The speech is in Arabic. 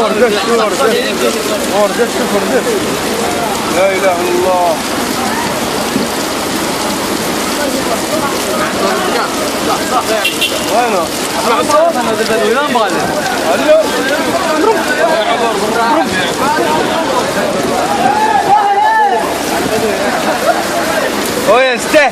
وردة شوف وردة. لا إله إلا الله. وينه؟ اسمع الصوت؟ انا البدويان بالي. الو. وين استه؟